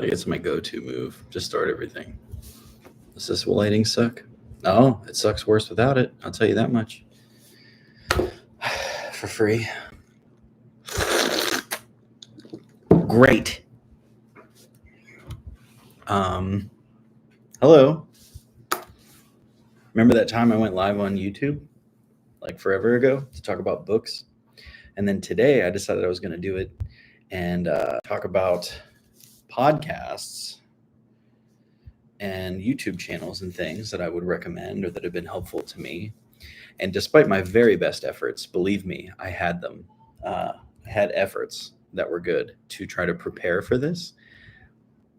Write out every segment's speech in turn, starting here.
Like it's my go-to move. Just start everything. Does this lighting suck? No, it sucks worse without it. I'll tell you that much. For free. Great. Hello. Remember that time I went live on YouTube like forever ago to talk about books? And then today I decided I was going to do it and talk about podcasts and YouTube channels and things that I would recommend or that have been helpful to me. And despite my very best efforts, believe me, I had them. I had efforts that were good to try to prepare for this.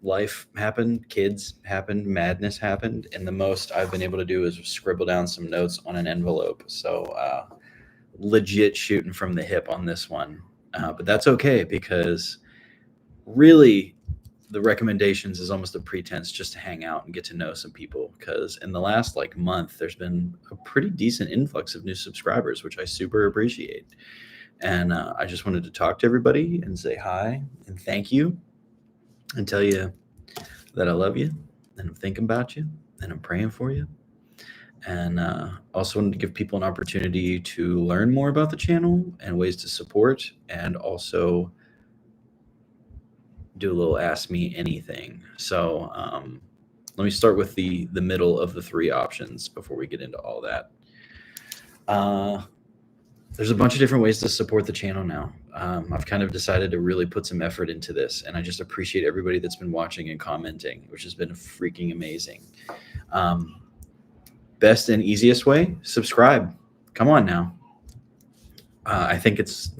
Life happened, kids happened, madness happened, and the most I've been able to do is scribble down some notes on an envelope. So legit shooting from the hip on this one. But that's okay because really the recommendations is almost a pretense just to hang out and get to know some people, because in the last like month there's been a pretty decent influx of new subscribers, which I super appreciate. And I just wanted to talk to everybody and say hi and thank you and tell you that I love you and I'm thinking about you and I'm praying for you. And also wanted to give people an opportunity to learn more about the channel and ways to support, and also do a little ask me anything. So let me start with the middle of the three options before we get into all that. There's a bunch of different ways to support the channel now. I've kind of decided to really put some effort into this, and I just appreciate everybody that's been watching and commenting, which has been freaking amazing. Best and easiest way, subscribe. Come on now. I think it's,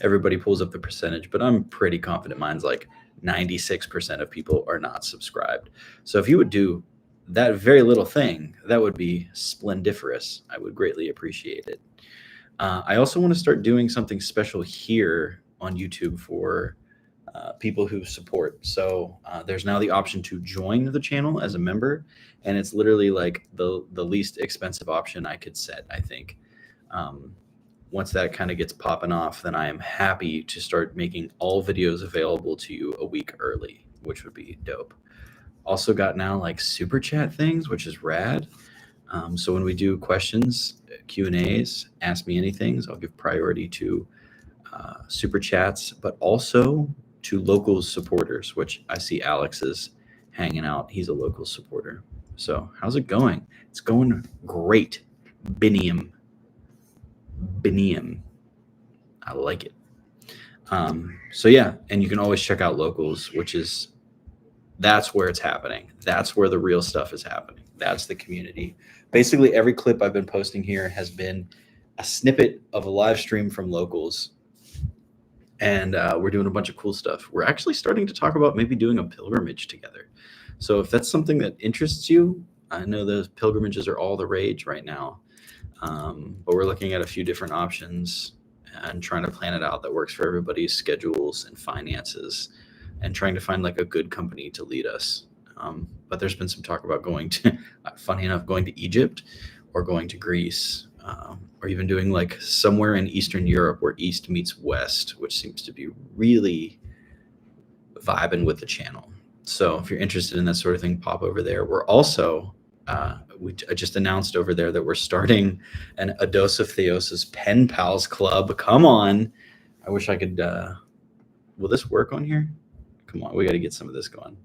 everybody pulls up the percentage, but I'm pretty confident mine's like 96% of people are not subscribed. So if you would do that very little thing, that would be splendiferous. I would greatly appreciate it. I also want to start doing something special here on YouTube for people who support. So there's now the option to join the channel as a member, and it's literally like the least expensive option I could set, I think. Once that kind of gets popping off, then I am happy to start making all videos available to you a week early, which would be dope. Also got now like super chat things, which is rad. So when we do questions, Q&As, ask me anything, I'll give priority to super chats, but also to local supporters, which I see Alex is hanging out. He's a local supporter. So how's it going? It's going great. Binium. I like it. So yeah, and you can always check out locals, that's where it's happening. That's where the real stuff is happening. That's the community. Basically, every clip I've been posting here has been a snippet of a live stream from locals. And we're doing a bunch of cool stuff. We're actually starting to talk about maybe doing a pilgrimage together. So if that's something that interests you, I know those pilgrimages are all the rage right now. But we're looking at a few different options and trying to plan it out that works for everybody's schedules and finances, and trying to find like a good company to lead us. But there's been some talk about going to, funny enough, going to Egypt or going to Greece, or even doing like somewhere in Eastern Europe where East meets West, which seems to be really vibing with the channel. So if you're interested in that sort of thing, pop over there. We're also, I just announced over there that we're starting an A Dose of Theosis Pen Pals Club. Come on. I wish I could, will this work on here? Come on, we got to get some of this going.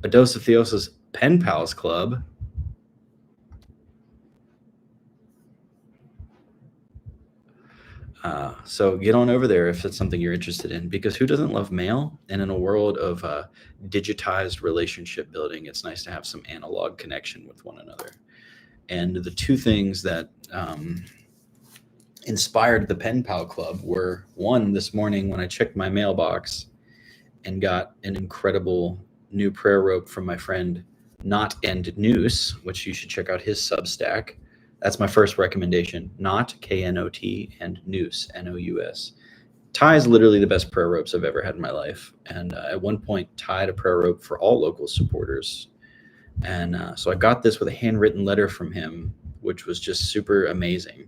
A Dose of Theosis Pen Pals Club. So get on over there if it's something you're interested in, because who doesn't love mail? And in a world of digitized relationship building, it's nice to have some analog connection with one another. And the two things that inspired the Pen Pal Club were, one, this morning when I checked my mailbox and got an incredible new prayer rope from my friend Knot and Noose, which you should check out his Substack. That's my first recommendation. Knot, K-N-O-T, and Noose, N-O-U-S. Tie is literally the best prayer ropes I've ever had in my life. And at one point, tied a prayer rope for all local supporters. And so I got this with a handwritten letter from him, which was just super amazing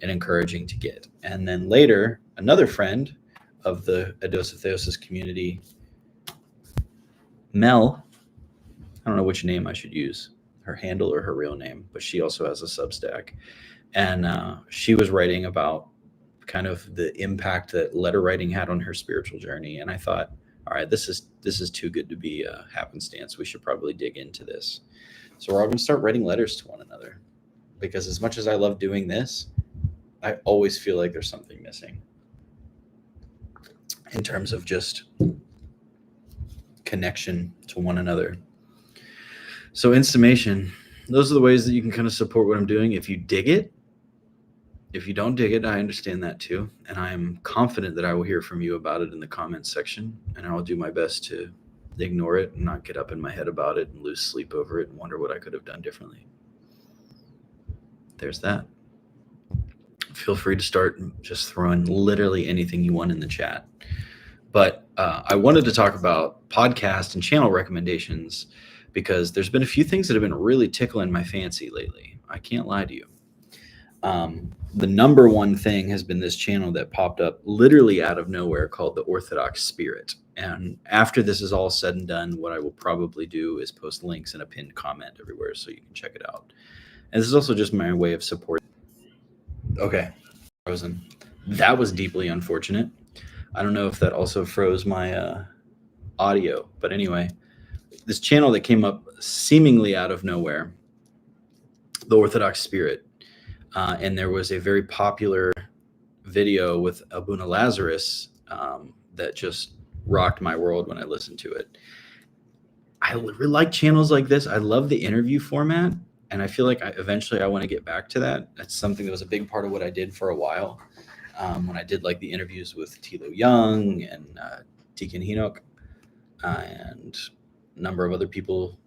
and encouraging to get. And then later, another friend of the A Dose of Theosis community Mel, I don't know which name I should use, her handle or her real name, but she also has a Substack. And she was writing about kind of the impact that letter writing had on her spiritual journey. And I thought, all right, this is too good to be happenstance. We should probably dig into this. So we're all going to start writing letters to one another, because as much as I love doing this, I always feel like there's something missing in terms of just connection to one another. So in summation, those are the ways that you can kind of support what I'm doing. If you dig it, if you don't dig it, I understand that too. And I'm confident that I will hear from you about it in the comments section. And I will do my best to ignore it and not get up in my head about it and lose sleep over it and wonder what I could have done differently. There's that. Feel free to start just throwing literally anything you want in the chat. But I wanted to talk about podcast and channel recommendations, because there's been a few things that have been really tickling my fancy lately. I can't lie to you. The number one thing has been this channel that popped up literally out of nowhere called the Orthodox Spirit. And after this is all said and done, what I will probably do is post links and a pinned comment everywhere so you can check it out. And this is also just my way of supporting. Okay, frozen. That was deeply unfortunate. I don't know if that also froze my audio, but anyway, this channel that came up seemingly out of nowhere, the Orthodox Spirit, and there was a very popular video with Abuna Lazarus that just rocked my world when I listened to it. I really like channels like this. I love the interview format, and I feel like eventually I want to get back to that. That's something that was a big part of what I did for a while, when I did like the interviews with Tilo Young and Deacon Henoch and a number of other people,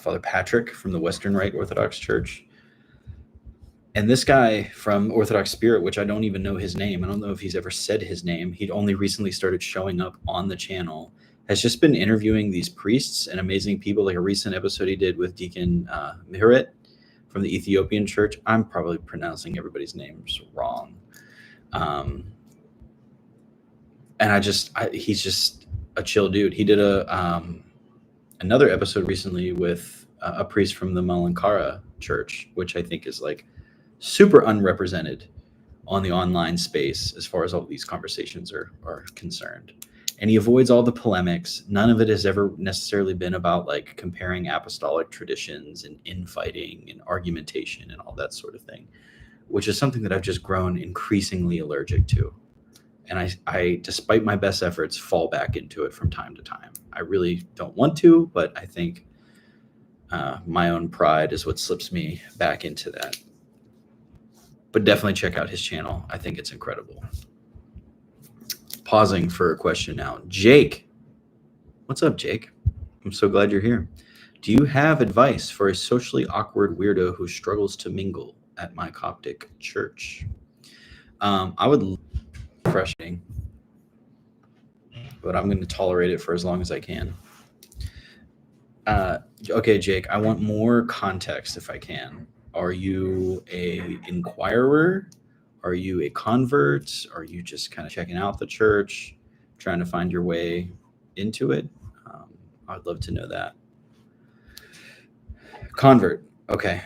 Father Patrick from the Western Rite Orthodox Church. And this guy from Orthodox Spirit, which I don't even know his name. I don't know if he's ever said his name. He'd only recently started showing up on the channel, has just been interviewing these priests and amazing people. Like a recent episode he did with Deacon Miharet from the Ethiopian Church. I'm probably pronouncing everybody's names wrong. And he's just a chill dude. He did another episode recently with a priest from the Malankara Church, which I think is like super unrepresented on the online space as far as all these conversations are concerned. And he avoids all the polemics. None of it has ever necessarily been about like comparing apostolic traditions and infighting and argumentation and all that sort of thing, which is something that I've just grown increasingly allergic to. And I, despite my best efforts, fall back into it from time to time. I really don't want to, but I think my own pride is what slips me back into that. But definitely check out his channel. I think it's incredible. Pausing for a question now. Jake. What's up, Jake? I'm so glad you're here. Do you have advice for a socially awkward weirdo who struggles to mingle at my Coptic church? I would refreshing, but I'm going to tolerate it for as long as I can. Okay, Jake, I want more context if I can. Are you a inquirer? Are you a convert? Are you just kind of checking out the church, trying to find your way into it? I'd love to know that. Convert. Okay.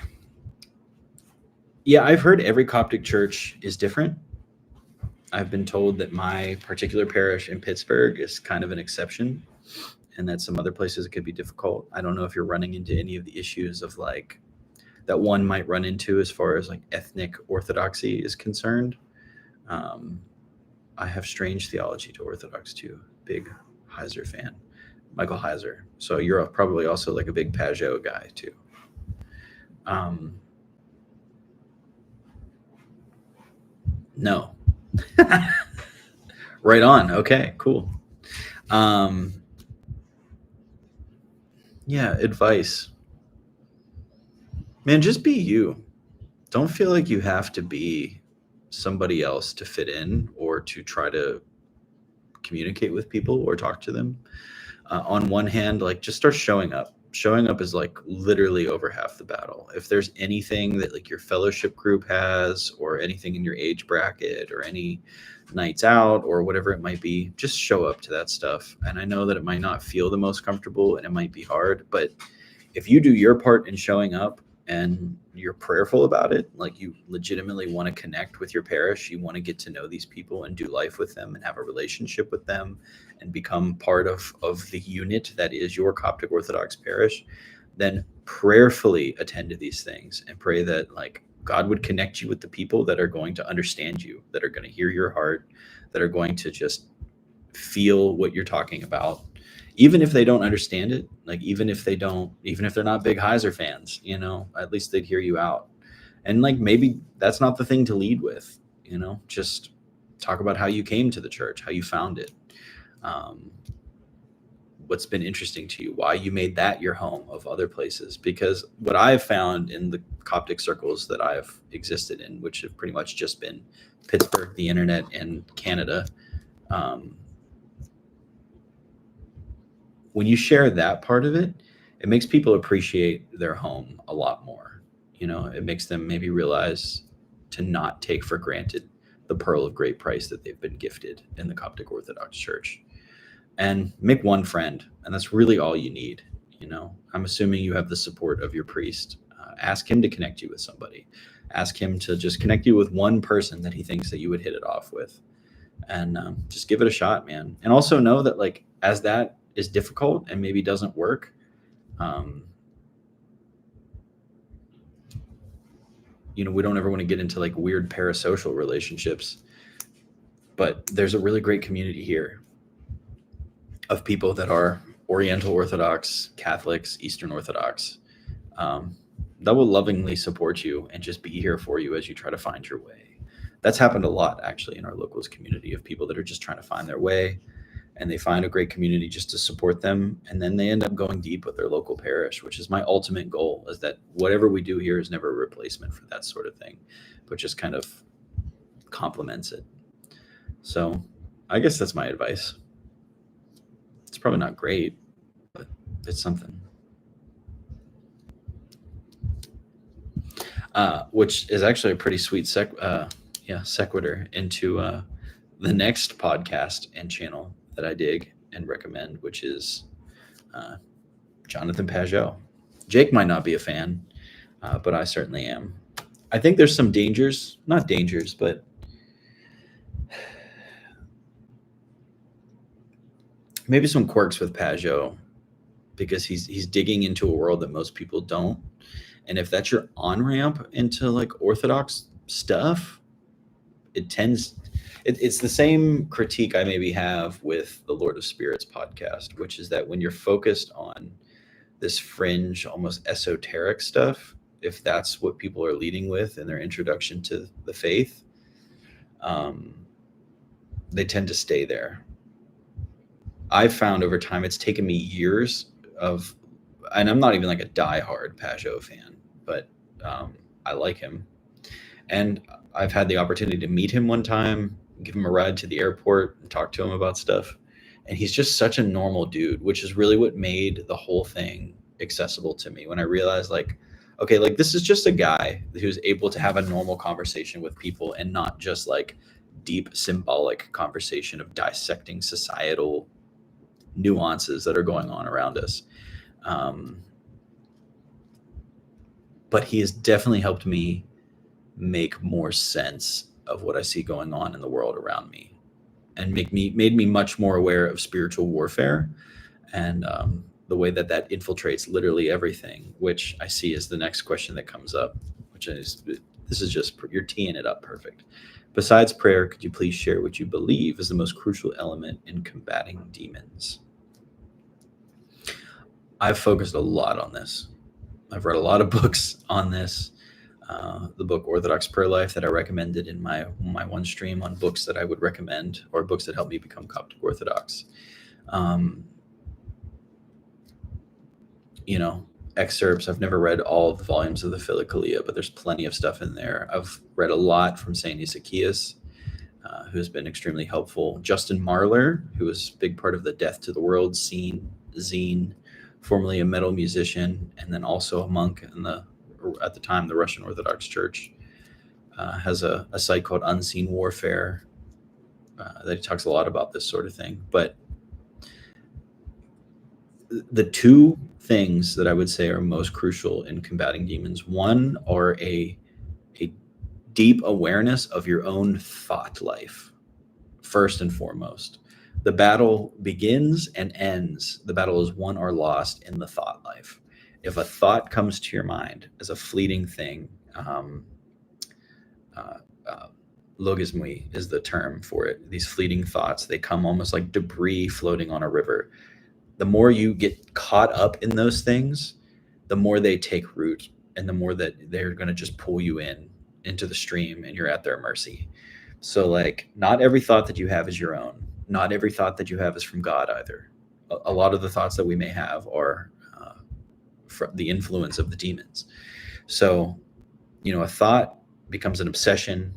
Yeah, I've heard every Coptic church is different. I've been told that my particular parish in Pittsburgh is kind of an exception, and that some other places it could be difficult. I don't know if you're running into any of the issues of like that one might run into as far as like ethnic orthodoxy is concerned. I have strange theology to Orthodox too. Big Heiser fan, Michael Heiser. So you're probably also like a big Pajot guy too. No. Right on. Okay, cool. Yeah, advice. Man, just be you. Don't feel like you have to be somebody else to fit in or to try to communicate with people or talk to them. On one hand, like just start showing up. showing up is like literally over half the battle. If there's anything that like your fellowship group has, or anything in your age bracket, or any nights out or whatever it might be, just show up to that stuff. And I know that it might not feel the most comfortable and it might be hard, but if you do your part in showing up and you're prayerful about it, like you legitimately want to connect with your parish, you want to get to know these people and do life with them and have a relationship with them and become part of the unit that is your Coptic Orthodox parish, then prayerfully attend to these things and pray that like God would connect you with the people that are going to understand you, that are going to hear your heart, that are going to just feel what you're talking about, even if they don't understand it. Like even if they're not big Heiser fans, at least they'd hear you out. And like maybe that's not the thing to lead with, just talk about how you came to the church, how you found it, what's been interesting to you, why you made that your home of other places. Because what I've found in the Coptic circles that I've existed in, which have pretty much just been Pittsburgh, the internet, and Canada, when you share that part of it, it makes people appreciate their home a lot more. It makes them maybe realize to not take for granted the pearl of great price that they've been gifted in the Coptic Orthodox Church. And make one friend, and that's really all you need. I'm assuming you have the support of your priest. Ask him to connect you with somebody. Ask him to just connect you with one person that he thinks that you would hit it off with, and just give it a shot, man. And also know that like as that is difficult and maybe doesn't work, we don't ever want to get into like weird parasocial relationships, but there's a really great community here of people that are Oriental Orthodox, Catholics, Eastern Orthodox, that will lovingly support you and just be here for you as you try to find your way. That's happened a lot actually in our locals community, of people that are just trying to find their way, and they find a great community just to support them. And then they end up going deep with their local parish, which is my ultimate goal, is that whatever we do here is never a replacement for that sort of thing, but just kind of complements it. So I guess that's my advice. It's probably not great, but it's something. Which is actually a pretty sweet sequitur into the next podcast and channel that I dig and recommend, which is Jonathan Pajot. Jake might not be a fan, but I certainly am. I think there's some not dangers, but maybe some quirks with Pajot, because he's digging into a world that most people don't. And if that's your on-ramp into like Orthodox stuff, it's the same critique I maybe have with the Lord of Spirits podcast, which is that when you're focused on this fringe, almost esoteric stuff, if that's what people are leading with in their introduction to the faith, they tend to stay there. I've found over time, it's taken me years and I'm not even like a diehard Pajot fan, but I like him. And I've had the opportunity to meet him one time, give him a ride to the airport and talk to him about stuff. And he's just such a normal dude, which is really what made the whole thing accessible to me. When I realized like, okay, like this is just a guy who's able to have a normal conversation with people, and not just like deep symbolic conversation of dissecting societal nuances that are going on around us. But he has definitely helped me make more sense of what I see going on in the world around me, and made me much more aware of spiritual warfare, and the way that infiltrates literally everything, which I see is the next question that comes up, which is, this is just, you're teeing it up perfect. Besides prayer, could you please share what you believe is the most crucial element in combating demons? I've focused a lot on this. I've read a lot of books on this. The book Orthodox Prayer Life that I recommended in my one stream on books that I would recommend, or books that helped me become Coptic Orthodox. Excerpts. I've never read all of the volumes of the Philokalia, but there's plenty of stuff in there. I've read a lot from St. Zacchaeus, who has been extremely helpful. Justin Marler, who was a big part of the Death to the World zine formerly a metal musician, and then also a monk at the time, the Russian Orthodox Church. Has a site called Unseen Warfare that he talks a lot about this sort of thing. But the two things that I would say are most crucial in combating demons, one are a deep awareness of your own thought life, first and foremost. The battle begins and ends. The battle is won or lost in the thought life. If a thought comes to your mind as a fleeting thing, logismoi is the term for it. These fleeting thoughts, they come almost like debris floating on a river. The more you get caught up in those things, the more they take root, and the more that they're going to just pull you into the stream, and you're at their mercy. So like, not every thought that you have is your own. Not every thought that you have is from God either. A lot of the thoughts that we may have are from the influence of the demons. So, a thought becomes an obsession,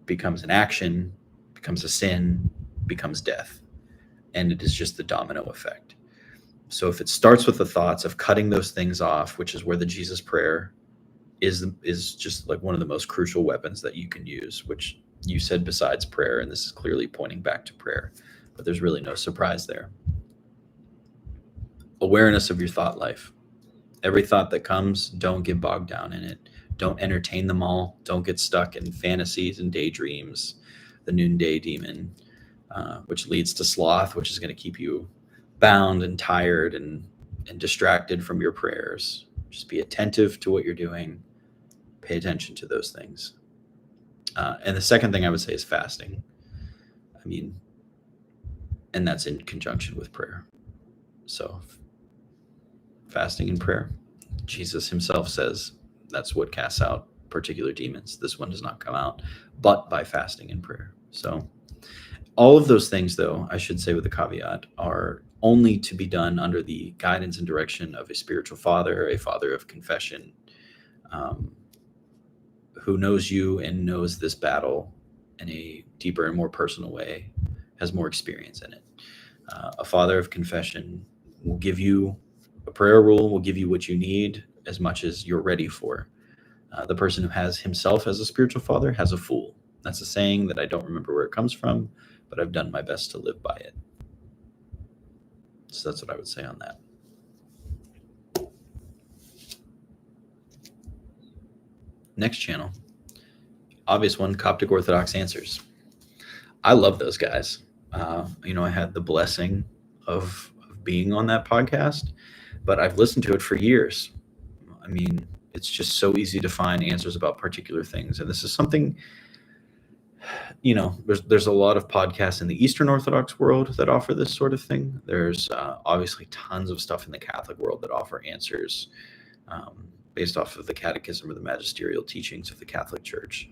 becomes an action, becomes a sin, becomes death. And it is just the domino effect. So if it starts with the thoughts of cutting those things off, which is where the Jesus prayer is just like one of the most crucial weapons that you can use, which you said besides prayer, and this is clearly pointing back to prayer, but there's really no surprise there. Awareness of your thought life. Every thought that comes, don't get bogged down in it. Don't entertain them all. Don't get stuck in fantasies and daydreams, the noonday demon, which leads to sloth, which is going to keep you bound and tired and distracted from your prayers. Just be attentive to what you're doing. Pay attention to those things. And the second thing I would say is fasting. And that's in conjunction with prayer. So fasting and prayer. Jesus himself says that's what casts out particular demons. This one does not come out, but by fasting and prayer. So all of those things, though, I should say with a caveat, are only to be done under the guidance and direction of a spiritual father, a father of confession, who knows you and knows this battle in a deeper and more personal way, has more experience in it. A father of confession will give you a prayer rule, will give you what you need as much as you're ready for. The person who has himself as a spiritual father has a fool. That's a saying that I don't remember where it comes from, but I've done my best to live by it. So that's what I would say on that. Next channel, obvious one, Coptic Orthodox Answers. I love those guys. I had the blessing of being on that podcast, but I've listened to it for years. It's just so easy to find answers about particular things. And this is something, there's a lot of podcasts in the Eastern Orthodox world that offer this sort of thing. There's obviously tons of stuff in the Catholic world that offer answers based off of the catechism or the magisterial teachings of the Catholic Church.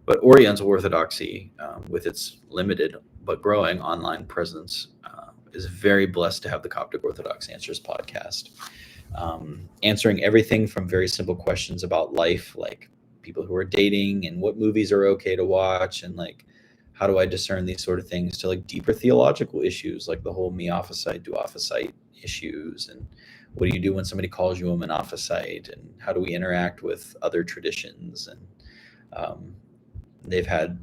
But Oriental Orthodoxy, with its limited but growing online presence, is very blessed to have the Coptic Orthodox Answers podcast, answering everything from very simple questions about life, like people who are dating and what movies are okay to watch, and like, how do I discern these sort of things, to like deeper theological issues, like the whole Miaphysite, Duophysite issues, and what do you do when somebody calls you a Monophysite, and how do we interact with other traditions. And they've had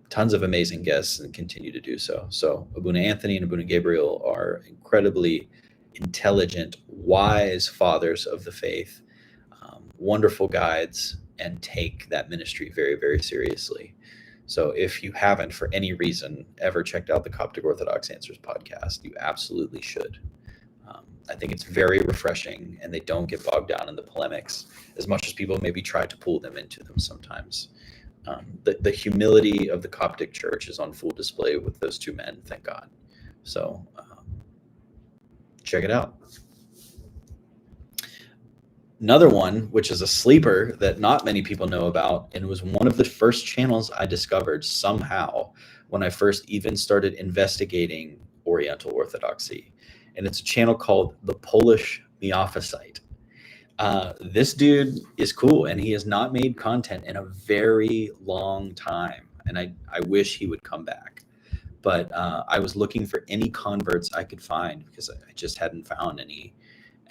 tons of amazing guests and continue to do so. So Abuna Anthony and Abuna Gabriel are incredibly intelligent, wise fathers of the faith, wonderful guides, and take that ministry very, very seriously. So if you haven't, for any reason, ever checked out the Coptic Orthodox Answers podcast, you absolutely should. I think it's very refreshing, and they don't get bogged down in the polemics as much as people maybe try to pull them into them sometimes. The humility of the Coptic Church is on full display with those two men, thank God. So check it out. Another one, which is a sleeper that not many people know about, and was one of the first channels I discovered somehow when I first even started investigating Oriental Orthodoxy. And it's a channel called The Polish Miaphysite. This dude is cool, and he has not made content in a very long time. And I wish he would come back. But I was looking for any converts I could find because I just hadn't found any.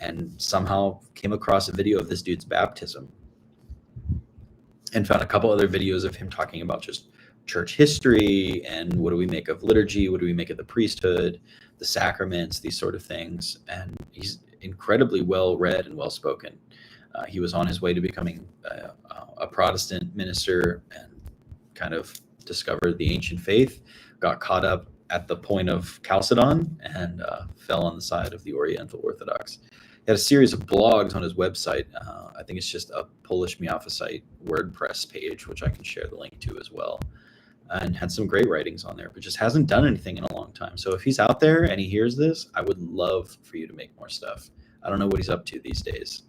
and somehow came across a video of this dude's baptism and found a couple other videos of him talking about just church history and what do we make of liturgy, what do we make of the priesthood, the sacraments, these sort of things. And he's incredibly well read and well spoken. He was on his way to becoming a Protestant minister and kind of discovered the ancient faith, got caught up at the point of Chalcedon, and fell on the side of the Oriental Orthodox. He had a series of blogs on his website. I think it's just a Polish Miaphysite WordPress page, which I can share the link to as well, and had some great writings on there, but just hasn't done anything in a long time. So if he's out there and he hears this, I would love for you to make more stuff. I don't know what he's up to these days.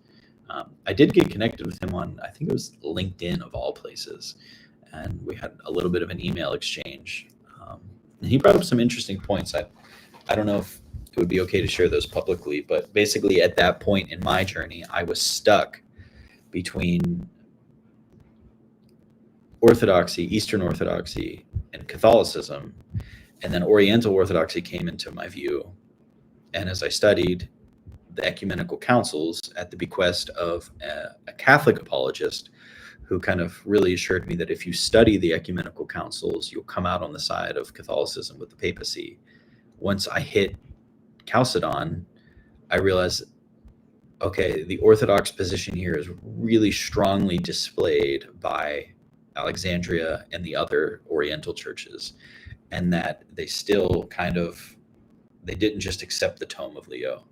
I did get connected with him on, I think it was LinkedIn of all places, and we had a little bit of an email exchange. And he brought up some interesting points. I don't know if it would be okay to share those publicly, but basically at that point in my journey, I was stuck between Orthodoxy, Eastern Orthodoxy, and Catholicism. And then Oriental Orthodoxy came into my view. And as I studied the ecumenical councils at the bequest of a Catholic apologist who kind of really assured me that if you study the ecumenical councils, you'll come out on the side of Catholicism with the papacy. Once I hit Chalcedon, I realized, okay, the Orthodox position here is really strongly displayed by Alexandria and the other Oriental churches, and that they still they didn't just accept the tome of Leo.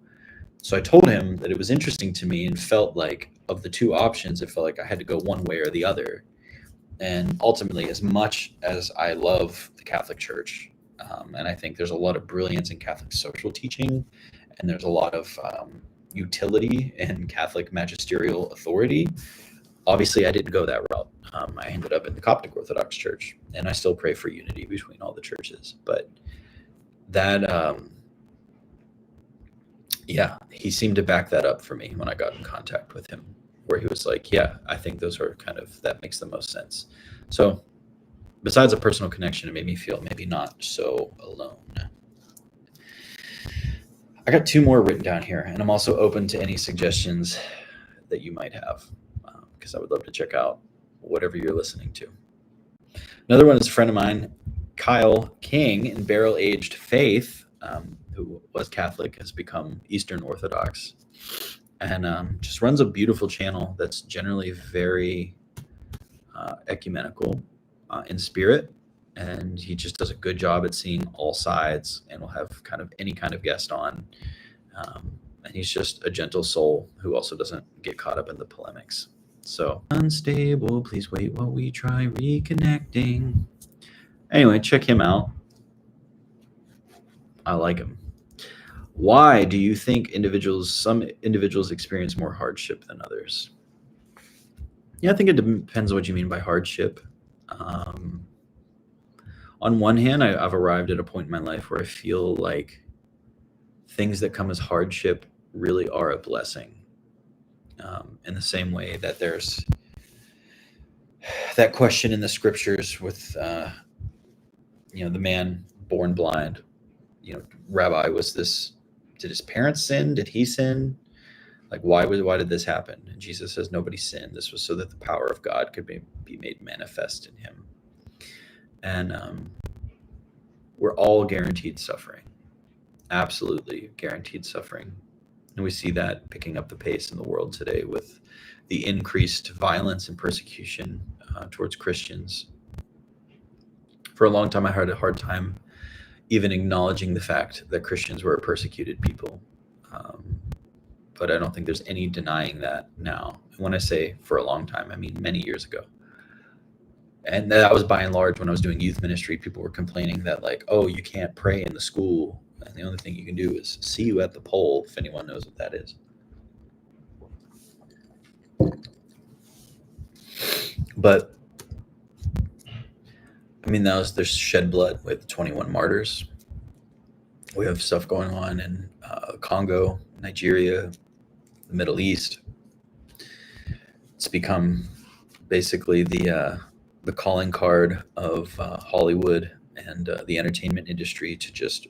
So I told him that it was interesting to me and felt like of the two options, it felt like I had to go one way or the other. And ultimately, as much as I love the Catholic Church, and I think there's a lot of brilliance in Catholic social teaching, and there's a lot of utility in Catholic magisterial authority, obviously I didn't go that route. I ended up in the Coptic Orthodox Church, and I still pray for unity between all the churches. But that, he seemed to back that up for me when I got in contact with him, where he was like, yeah, I think those are that makes the most sense. So besides a personal connection, it made me feel maybe not so alone. I got two more written down here, and I'm also open to any suggestions that you might have, because I would love to check out whatever you're listening to. Another one is a friend of mine, Kyle King, in Barrel Aged Faith, who was Catholic, has become Eastern Orthodox, and just runs a beautiful channel that's generally very ecumenical in spirit. And he just does a good job at seeing all sides, and will have any kind of guest on. And he's just a gentle soul who also doesn't get caught up in the polemics. So, unstable, please wait while we try reconnecting. Anyway, check him out. I like him. Why do you think some individuals experience more hardship than others? Yeah, I think it depends on what you mean by hardship. On one hand, I've arrived at a point in my life where I feel like things that come as hardship really are a blessing. In the same way that there's that question in the scriptures with, the man born blind. Rabbi, did his parents sin? Did he sin? Like, why did this happen? And Jesus says, nobody sinned. This was so that the power of God could be made manifest in him. And we're all guaranteed suffering, absolutely guaranteed suffering. And we see that picking up the pace in the world today with the increased violence and persecution towards Christians. For a long time, I had a hard time even acknowledging the fact that Christians were a persecuted people. But I don't think there's any denying that now. And when I say for a long time, I mean many years ago. And that was by and large when I was doing youth ministry. People were complaining that, like, oh, you can't pray in the school, and the only thing you can do is see you at the pole, if anyone knows what that is. But I mean, there's shed blood with 21 martyrs. We have stuff going on in Congo, Nigeria, the Middle East. It's become basically the calling card of Hollywood and the entertainment industry to just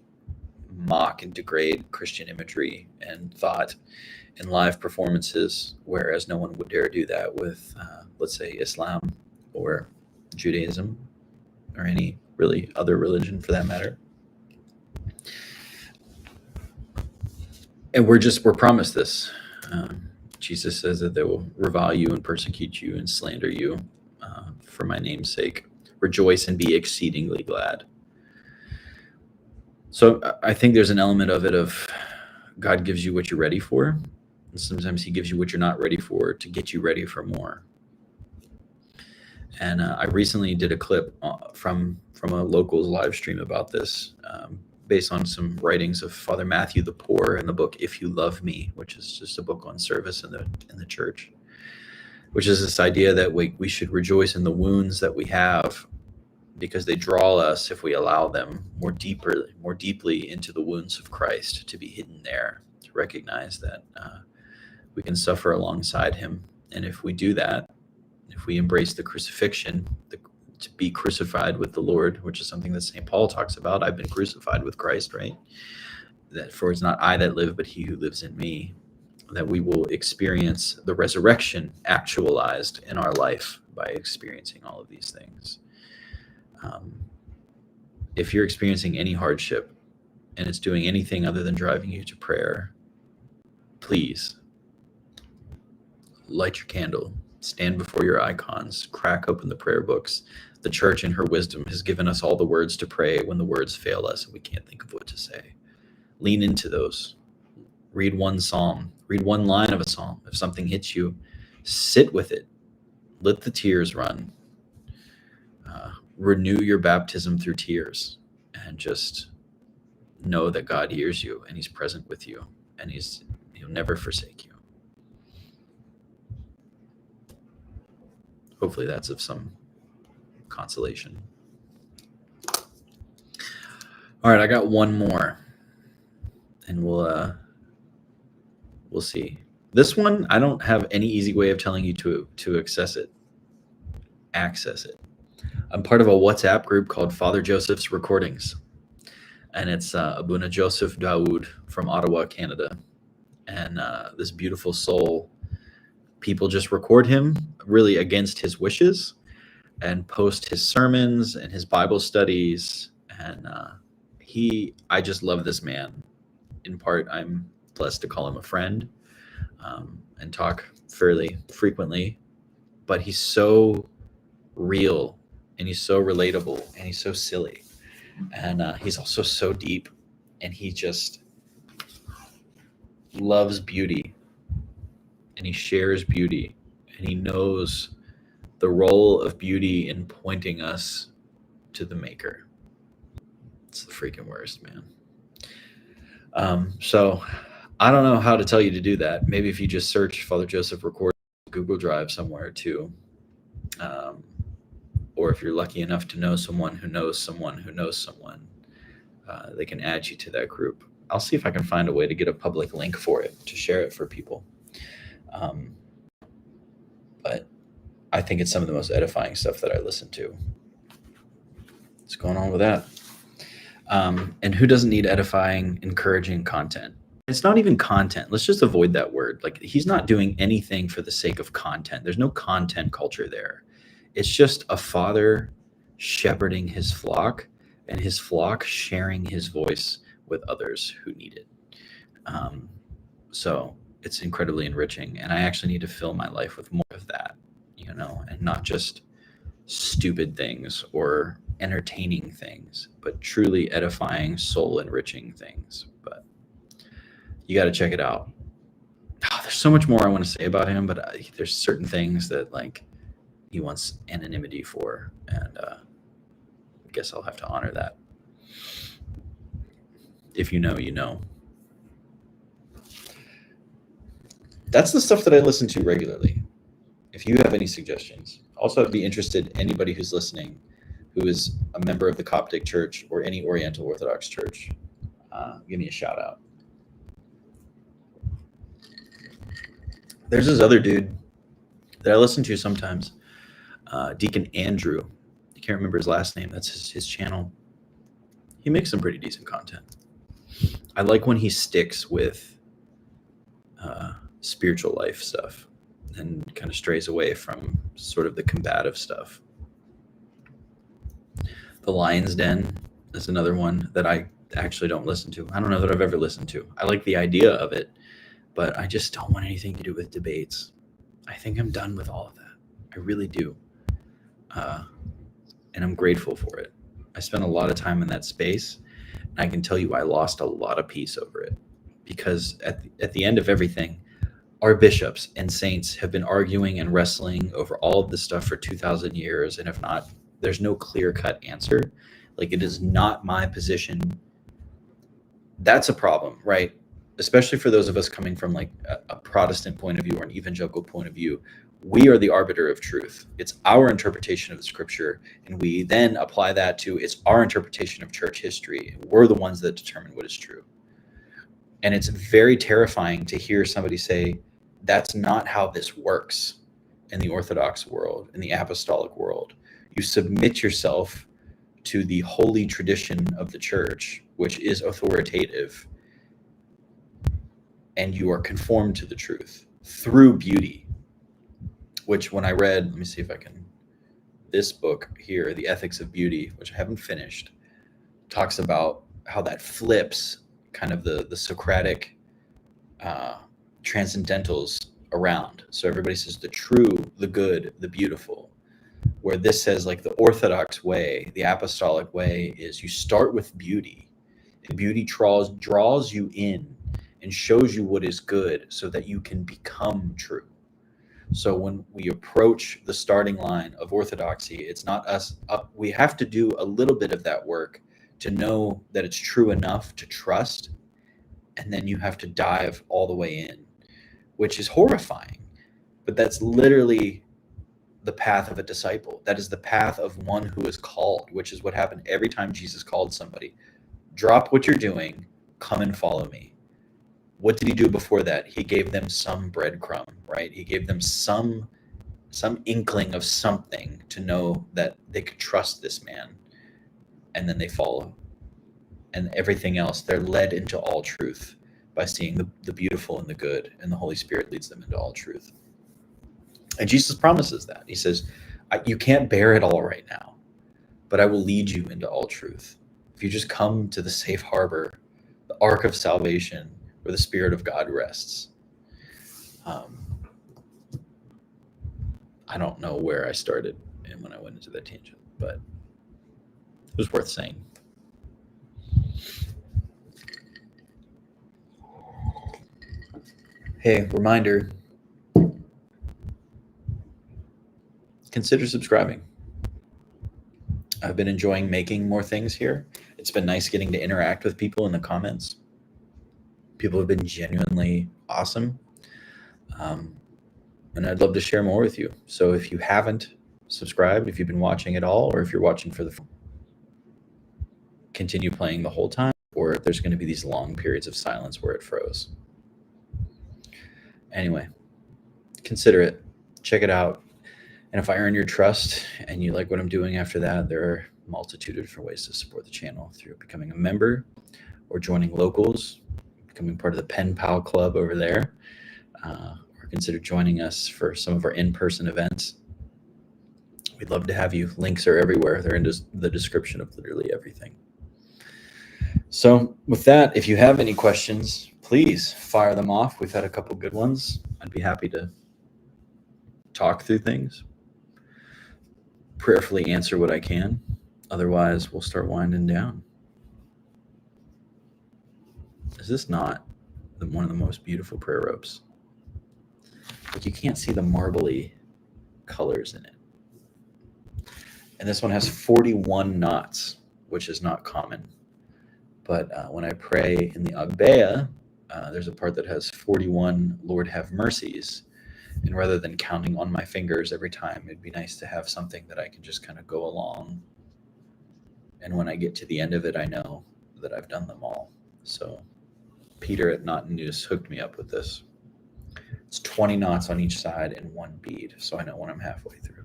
mock and degrade Christian imagery and thought in live performances, whereas no one would dare do that with, let's say, Islam or Judaism or any really other religion for that matter. And we're promised this. Jesus says that they will revile you and persecute you and slander you for my name's sake. Rejoice and be exceedingly glad. So I think there's an element of it of God gives you what you're ready for. And sometimes he gives you what you're not ready for to get you ready for more. And I recently did a clip from a local's live stream about this, based on some writings of Father Matthew the Poor in the book If You Love Me, which is just a book on service in the church, which is this idea that we should rejoice in the wounds that we have, because they draw us, if we allow them, more deeply into the wounds of Christ, to be hidden there, to recognize that we can suffer alongside him. And if we do that, if we embrace the crucifixion, to be crucified with the Lord, which is something that St. Paul talks about, I've been crucified with Christ, right? That for it's not I that live, but he who lives in me, that we will experience the resurrection actualized in our life by experiencing all of these things. If you're experiencing any hardship and it's doing anything other than driving you to prayer, please light your candle, stand before your icons, crack open the prayer books. The church in her wisdom has given us all the words to pray when the words fail us and we can't think of what to say. Lean into those. Read one psalm, read one line of a psalm. If something hits you, sit with it. Let the tears run. Renew your baptism through tears, and just know that God hears you and he's present with you, and he'll never forsake you. Hopefully that's of some consolation. All right, I got one more, and we'll see. This one, I don't have any easy way of telling you to access it. I'm part of a WhatsApp group called Father Joseph's Recordings, and it's Abuna Joseph Daoud from Ottawa, Canada. And this beautiful soul, people just record him really against his wishes and post his sermons and his Bible studies. And I just love this man. In part, I'm blessed to call him a friend and talk fairly frequently, but he's so real and he's so relatable and he's so silly, and he's also so deep, and he just loves beauty and he shares beauty, and he knows the role of beauty in pointing us to the maker. It's the freaking worst, man. So I don't know how to tell you to do that. Maybe if you just search Father Joseph Record Google Drive somewhere too. Or if you're lucky enough to know someone who knows someone who knows someone, they can add you to that group. I'll see if I can find a way to get a public link for it, to share it for people. But I think it's some of the most edifying stuff that I listen to. What's going on with that? And who doesn't need edifying, encouraging content? It's not even content. Let's just avoid that word. Like, he's not doing anything for the sake of content. There's no content culture there. It's just a father shepherding his flock, and his flock sharing his voice with others who need it. So it's incredibly enriching, and I actually need to fill my life with more of that, and not just stupid things or entertaining things, but truly edifying, soul enriching things. But you got to check it out. There's so much more I want to say about him, but there's certain things that he wants anonymity for, and I guess I'll have to honor that. If you know, you know. That's the stuff that I listen to regularly. If you have any suggestions, also I'd be interested, anybody who's listening who is a member of the Coptic Church or any Oriental Orthodox Church, give me a shout out. There's this other dude that I listen to sometimes, Deacon Andrew. I can't remember his last name. That's his channel. He makes some pretty decent content. I like when he sticks with spiritual life stuff and kind of strays away from sort of the combative stuff. The Lion's Den is another one that I actually don't listen to. I don't know that I've ever listened to. I like the idea of it, but I just don't want anything to do with debates. I think I'm done with all of that. I really do. And I'm grateful for it. I spent a lot of time in that space, and I can tell you I lost a lot of peace over it, because at the end of everything, our bishops and saints have been arguing and wrestling over all of this stuff for 2,000 years. And if not, there's no clear-cut answer. Like, it is not my position. That's a problem, right? Especially for those of us coming from like a Protestant point of view or an evangelical point of view. We are the arbiter of truth. It's our interpretation of the scripture, and we then apply that to it's our interpretation of church history. We're the ones that determine what is true. And it's very terrifying to hear somebody say, that's not how this works in the Orthodox world, in the apostolic world. You submit yourself to the holy tradition of the church, which is authoritative, and you are conformed to the truth through beauty, which when I read, let me see if I can, this book here, The Ethics of Beauty, which I haven't finished, talks about how that flips kind of the Socratic transcendentals around. So everybody says the true, the good, the beautiful, where this says like the Orthodox way, the apostolic way is you start with beauty, and beauty draws you in and shows you what is good so that you can become true. So when we approach the starting line of orthodoxy, it's not us. We have to do a little bit of that work to know that it's true enough to trust. And then you have to dive all the way in, which is horrifying. But that's literally the path of a disciple. That is the path of one who is called, which is what happened every time Jesus called somebody. Drop what you're doing, come and follow me. What did he do before that? He gave them some breadcrumb, right? He gave them some inkling of something to know that they could trust this man, and then they follow. And everything else, they're led into all truth by seeing the beautiful and the good, and the Holy Spirit leads them into all truth. And Jesus promises that. He says, you can't bear it all right now, but I will lead you into all truth. If you just come to the safe harbor, the ark of salvation, where the Spirit of God rests. I don't know where I started and when I went into that tangent, but it was worth saying. Hey, reminder, consider subscribing. I've been enjoying making more things here. It's been nice getting to interact with people in the comments. People have been genuinely awesome. And I'd love to share more with you. So if you haven't subscribed, if you've been watching at all, or if you're watching for the continue playing the whole time, or if there's going to be these long periods of silence where it froze. Anyway, consider it. Check it out. And if I earn your trust and you like what I'm doing after that, there are a multitude of different ways to support the channel through becoming a member or joining locals, becoming part of the Pen Pal Club over there, or consider joining us for some of our in-person events. We'd love to have you. Links are everywhere. They're in the description of literally everything. So with that, if you have any questions, please fire them off. We've had a couple good ones. I'd be happy to talk through things, prayerfully answer what I can. Otherwise, we'll start winding down. Is this not one of the most beautiful prayer ropes? Like, you can't see the marbly colors in it. And this one has 41 knots, which is not common. But when I pray in the Agbeya, there's a part that has 41 Lord have mercies. And rather than counting on my fingers every time, it'd be nice to have something that I can just kind of go along. And when I get to the end of it, I know that I've done them all. So Peter at Knot and Noose hooked me up with this. It's 20 knots on each side and one bead, so I know when I'm halfway through.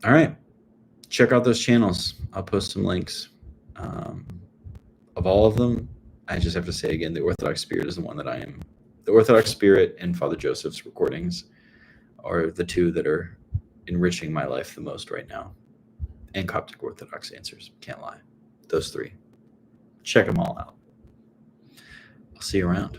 All right. Check out those channels. I'll post some links. I'll of all of them, I just have to say again, the Orthodox Spirit is the one that I am. The Orthodox Spirit and Father Joseph's recordings are the two that are enriching my life the most right now. And Coptic Orthodox Answers, can't lie. Those three. Check them all out. I'll see you around.